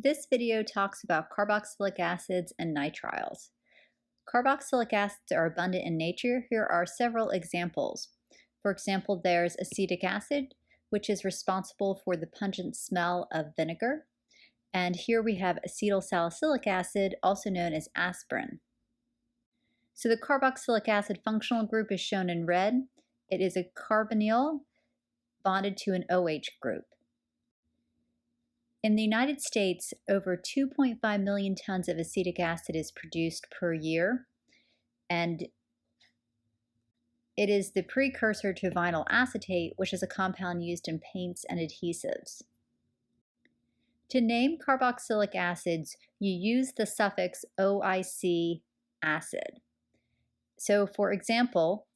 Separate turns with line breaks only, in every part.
This video talks about carboxylic acids and nitriles. Carboxylic acids are abundant in nature. Here are several examples. For example, there's acetic acid, which is responsible for the pungent smell of vinegar. And here we have acetylsalicylic acid, also known as aspirin. So the carboxylic acid functional group is shown in red. It is a carbonyl bonded to an OH group. In the United States, over 2.5 million tons of acetic acid is produced per year, and it is the precursor to vinyl acetate, which is a compound used in paints and adhesives. To name carboxylic acids, you use the suffix OIC acid. So, for example,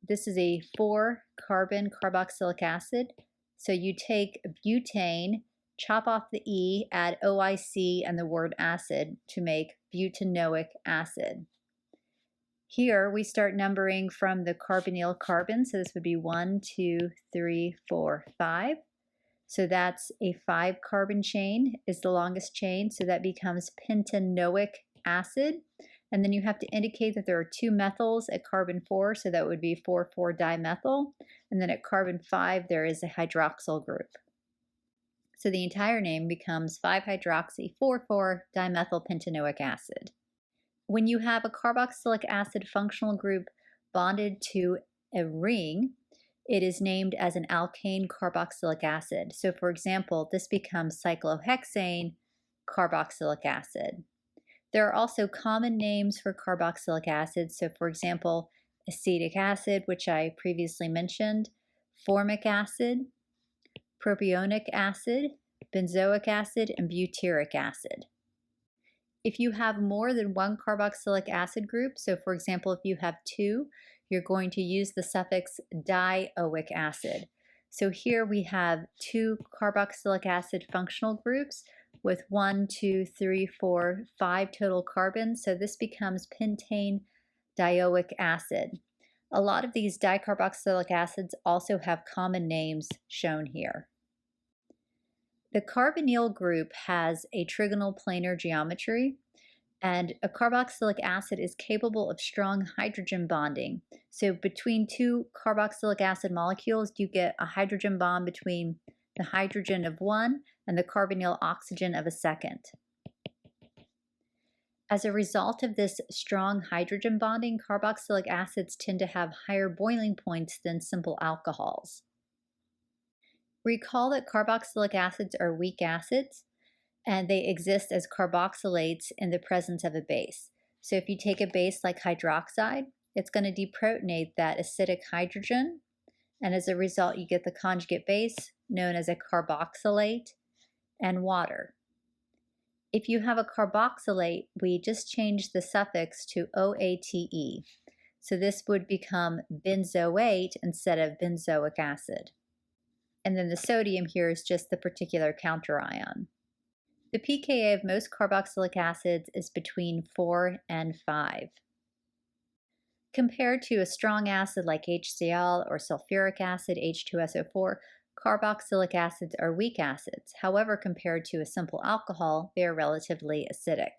this is a 4-carbon carboxylic acid. So you take butane, chop off the E, add OIC and the word acid to make butanoic acid. Here we start numbering from the carbonyl carbon, so this would be 1, 2, 3, 4, 5. So that's a 5-carbon chain is the longest chain, so that becomes pentanoic acid. And then you have to indicate that there are 2 methyls at carbon 4, so that would be 4,4-dimethyl. And then at carbon 5, there is a hydroxyl group. So the entire name becomes 5-hydroxy-4,4-dimethylpentanoic acid. When you have a carboxylic acid functional group bonded to a ring, it is named as an alkane carboxylic acid. So for example, this becomes cyclohexane carboxylic acid. There are also common names for carboxylic acids. So for example, acetic acid, which I previously mentioned, formic acid, propionic acid, benzoic acid, and butyric acid. If you have more than one carboxylic acid group, so for example, if you have 2, you're going to use the suffix dioic acid. So here we have 2 carboxylic acid functional groups with 1, 2, 3, 4, 5 total carbons. So this becomes pentane dioic acid. A lot of these dicarboxylic acids also have common names shown here. The carbonyl group has a trigonal planar geometry, and a carboxylic acid is capable of strong hydrogen bonding. So between 2 carboxylic acid molecules, you get a hydrogen bond between the hydrogen of one and the carbonyl oxygen of a second. As a result of this strong hydrogen bonding, carboxylic acids tend to have higher boiling points than simple alcohols. Recall that carboxylic acids are weak acids, and they exist as carboxylates in the presence of a base. So if you take a base like hydroxide, it's going to deprotonate that acidic hydrogen, and as a result you get the conjugate base known as a carboxylate and water. If you have a carboxylate, we just change the suffix to OATE. So this would become benzoate instead of benzoic acid. And then the sodium here is just the particular counterion. The pKa of most carboxylic acids is between 4 and 5. Compared to a strong acid like HCl or sulfuric acid, H2SO4, carboxylic acids are weak acids. However, compared to a simple alcohol, they are relatively acidic.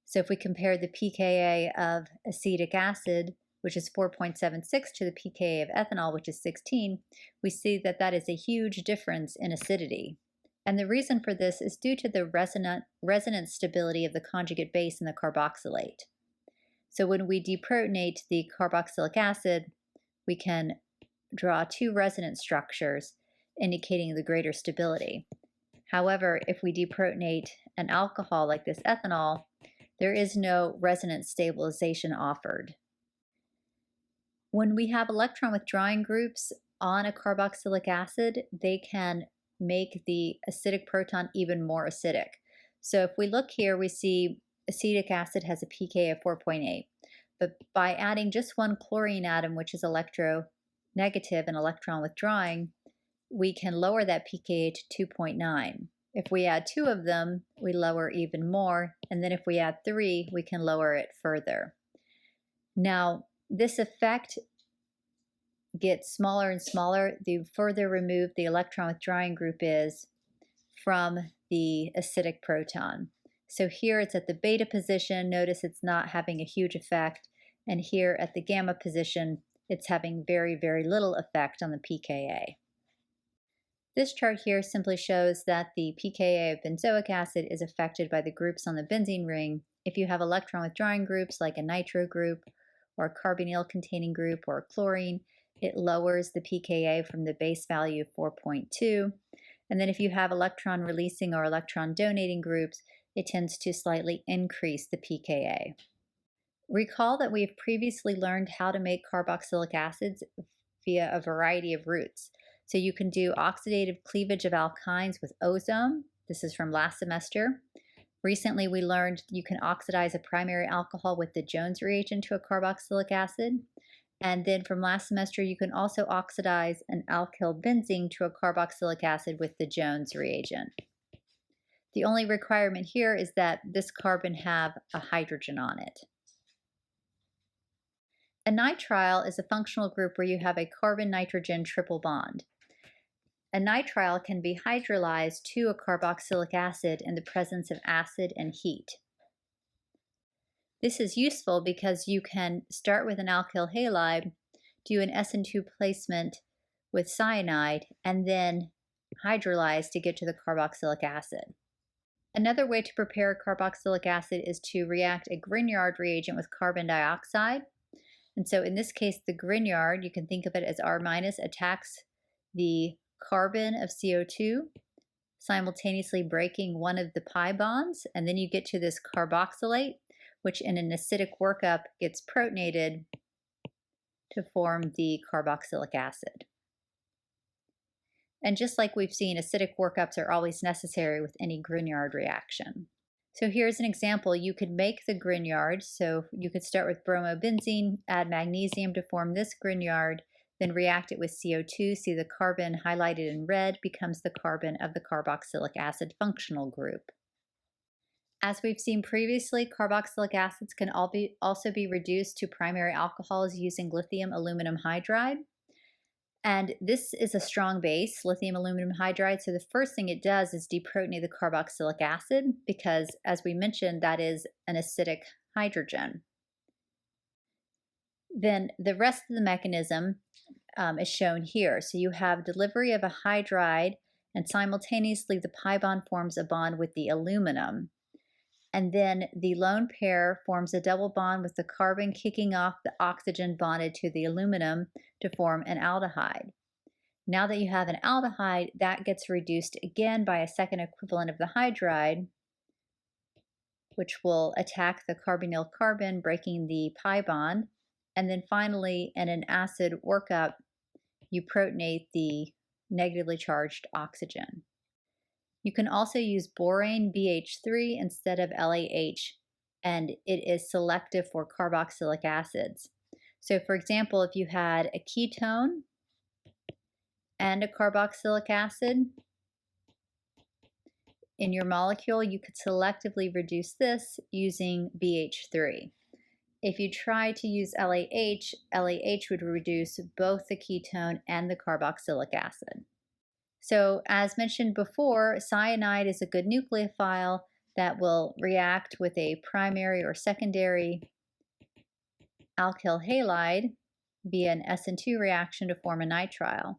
So if we compare the pKa of acetic acid, which is 4.76, to the pKa of ethanol, which is 16, we see that that is a huge difference in acidity. And the reason for this is due to the resonance stability of the conjugate base in the carboxylate. So when we deprotonate the carboxylic acid, we can draw 2 resonance structures indicating the greater stability. However, if we deprotonate an alcohol like this ethanol, there is no resonance stabilization offered. When we have electron withdrawing groups on a carboxylic acid, they can make the acidic proton even more acidic. So if we look here, we see acetic acid has a pKa of 4.8. But by adding just 1 chlorine atom, which is electronegative and electron withdrawing, we can lower that pKa to 2.9. If we add 2 of them, we lower even more. And then if we add 3, we can lower it further. Now, this effect gets smaller and smaller the further removed the electron withdrawing group is from the acidic proton. So here it's at the beta position. Notice it's not having a huge effect. And here at the gamma position, it's having very, very little effect on the pKa. This chart here simply shows that the pKa of benzoic acid is affected by the groups on the benzene ring. If you have electron withdrawing groups like a nitro group or a carbonyl containing group or a chlorine, it lowers the pKa from the base value of 4.2. And then if you have electron releasing or electron donating groups, it tends to slightly increase the pKa. Recall that we have previously learned how to make carboxylic acids via a variety of routes. So you can do oxidative cleavage of alkynes with ozone. This is from last semester. Recently we learned you can oxidize a primary alcohol with the Jones reagent to a carboxylic acid. And then from last semester you can also oxidize an alkyl benzene to a carboxylic acid with the Jones reagent. The only requirement here is that this carbon have a hydrogen on it. A nitrile is a functional group where you have a carbon-nitrogen triple bond. A nitrile can be hydrolyzed to a carboxylic acid in the presence of acid and heat. This is useful because you can start with an alkyl halide, do an SN2 placement with cyanide, and then hydrolyze to get to the carboxylic acid. Another way to prepare carboxylic acid is to react a Grignard reagent with carbon dioxide. And so in this case, the Grignard, you can think of it as R- attacks the carbon of CO2, simultaneously breaking one of the pi bonds, and then you get to this carboxylate, which in an acidic workup gets protonated to form the carboxylic acid. And just like we've seen, acidic workups are always necessary with any Grignard reaction. So here's an example. You could make the Grignard. So you could start with bromobenzene, add magnesium to form this Grignard, then react it with CO2. See the carbon highlighted in red becomes the carbon of the carboxylic acid functional group. As we've seen previously, carboxylic acids can also be reduced to primary alcohols using lithium aluminum hydride. And this is a strong base, lithium aluminum hydride. So the first thing it does is deprotonate the carboxylic acid because, as we mentioned, that is an acidic hydrogen. Then the rest of the mechanism is shown here. So you have delivery of a hydride, and simultaneously the pi bond forms a bond with the aluminum. And then the lone pair forms a double bond with the carbon kicking off the oxygen bonded to the aluminum to form an aldehyde. Now that you have an aldehyde, that gets reduced again by a second equivalent of the hydride, which will attack the carbonyl carbon, breaking the pi bond. And then finally, in an acid workup, you protonate the negatively charged oxygen. You can also use borane BH3 instead of LAH, and it is selective for carboxylic acids. So for example, if you had a ketone and a carboxylic acid in your molecule, you could selectively reduce this using BH3. If you try to use LAH, LAH would reduce both the ketone and the carboxylic acid. So as mentioned before, cyanide is a good nucleophile that will react with a primary or secondary alkyl halide via an SN2 reaction to form a nitrile.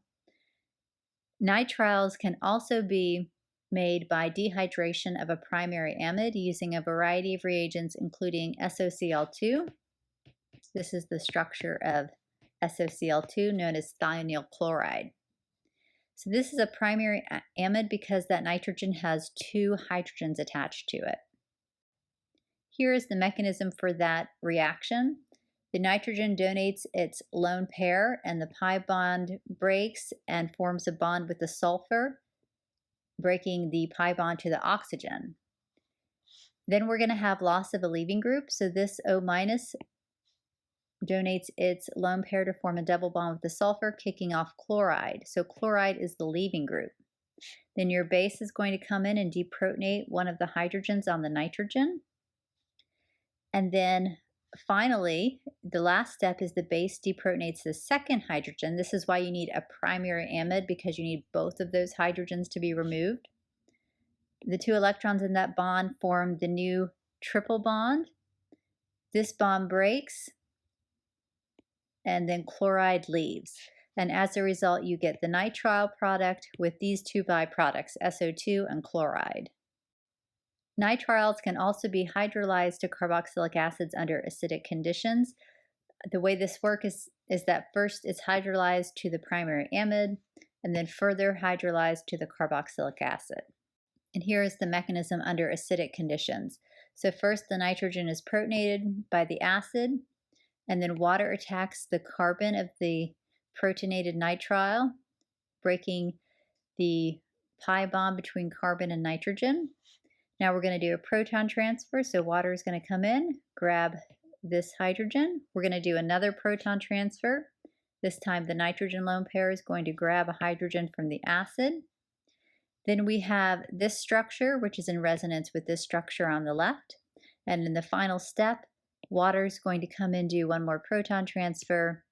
Nitriles can also be made by dehydration of a primary amide using a variety of reagents including SOCl2. This is the structure of SOCl2 known as thionyl chloride. So this is a primary amide because that nitrogen has two hydrogens attached to it. Here is the mechanism for that reaction. The nitrogen donates its lone pair and the pi bond breaks and forms a bond with the sulfur, breaking the pi bond to the oxygen. Then we're going to have loss of a leaving group. So this O- donates its lone pair to form a double bond with the sulfur, kicking off chloride. So chloride is the leaving group. Then your base is going to come in and deprotonate one of the hydrogens on the nitrogen. And then finally, the last step is the base deprotonates the second hydrogen. This is why you need a primary amide, because you need both of those hydrogens to be removed. The 2 electrons in that bond form the new triple bond. This bond breaks, and then chloride leaves. And as a result, you get the nitrile product with these 2 byproducts, SO2 and chloride. Nitriles can also be hydrolyzed to carboxylic acids under acidic conditions. The way this works is that first it's hydrolyzed to the primary amide, and then further hydrolyzed to the carboxylic acid. And here is the mechanism under acidic conditions. So first the nitrogen is protonated by the acid, and then water attacks the carbon of the protonated nitrile, breaking the pi bond between carbon and nitrogen. Now we're going to do a proton transfer, so water is going to come in, grab this hydrogen. We're going to do another proton transfer. This time the nitrogen lone pair is going to grab a hydrogen from the acid. Then we have this structure, which is in resonance with this structure on the left. And in the final step, water is going to come in, do one more proton transfer,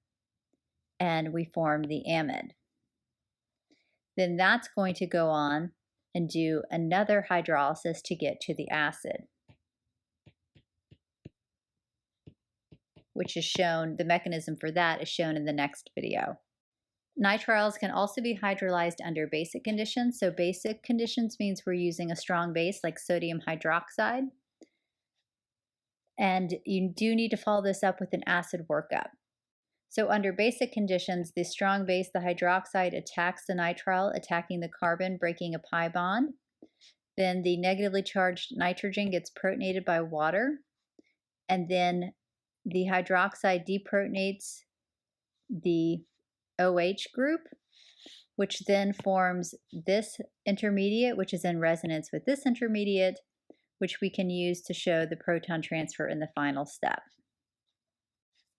and we form the amide. Then that's going to go on and do another hydrolysis to get to the acid, which is shown, the mechanism for that is shown in the next video. Nitriles can also be hydrolyzed under basic conditions. So basic conditions means we're using a strong base like sodium hydroxide. And you do need to follow this up with an acid workup. So under basic conditions, the strong base, the hydroxide, attacks the nitrile, attacking the carbon, breaking a pi bond. Then the negatively charged nitrogen gets protonated by water. And then the hydroxide deprotonates the OH group, which then forms this intermediate, which is in resonance with this intermediate, which we can use to show the proton transfer in the final step.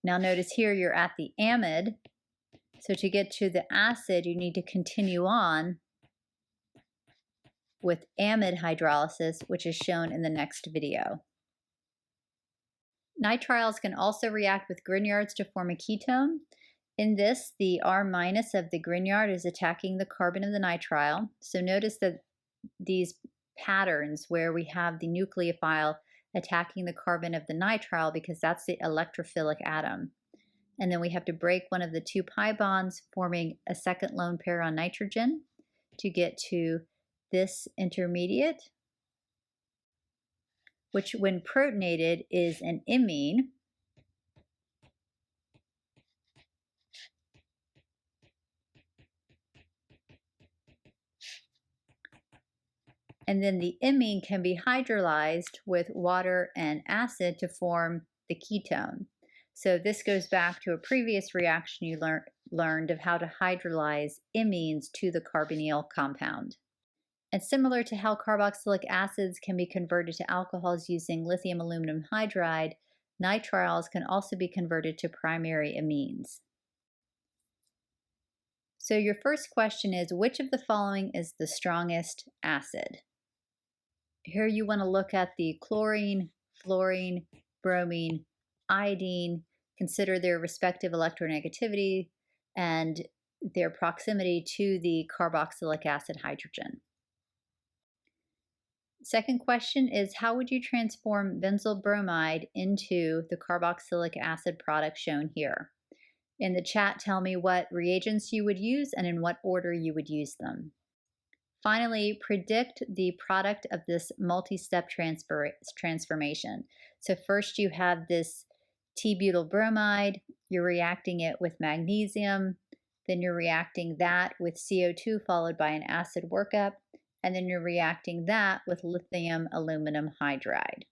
Now notice here you're at the amide, so to get to the acid you need to continue on with amide hydrolysis, which is shown in the next video. Nitriles can also react with Grignards to form a ketone. In this, the R- of the Grignard is attacking the carbon of the nitrile. So notice that these patterns where we have the nucleophile attacking the carbon of the nitrile because that's the electrophilic atom. And then we have to break one of the 2 pi bonds, forming a second lone pair on nitrogen to get to this intermediate, which when protonated is an imine. And then the imine can be hydrolyzed with water and acid to form the ketone. So this goes back to a previous reaction you learned of how to hydrolyze imines to the carbonyl compound. And similar to how carboxylic acids can be converted to alcohols using lithium aluminum hydride, nitriles can also be converted to primary amines. So your first question is, which of the following is the strongest acid? Here you want to look at the chlorine, fluorine, bromine, iodine, consider their respective electronegativity and their proximity to the carboxylic acid hydrogen. Second question is, how would you transform benzyl bromide into the carboxylic acid product shown here? In the chat, tell me what reagents you would use and in what order you would use them. Finally, predict the product of this multi-step transformation. So first you have this T-butyl bromide, you're reacting it with magnesium, then you're reacting that with CO2 followed by an acid workup, and then you're reacting that with lithium aluminum hydride.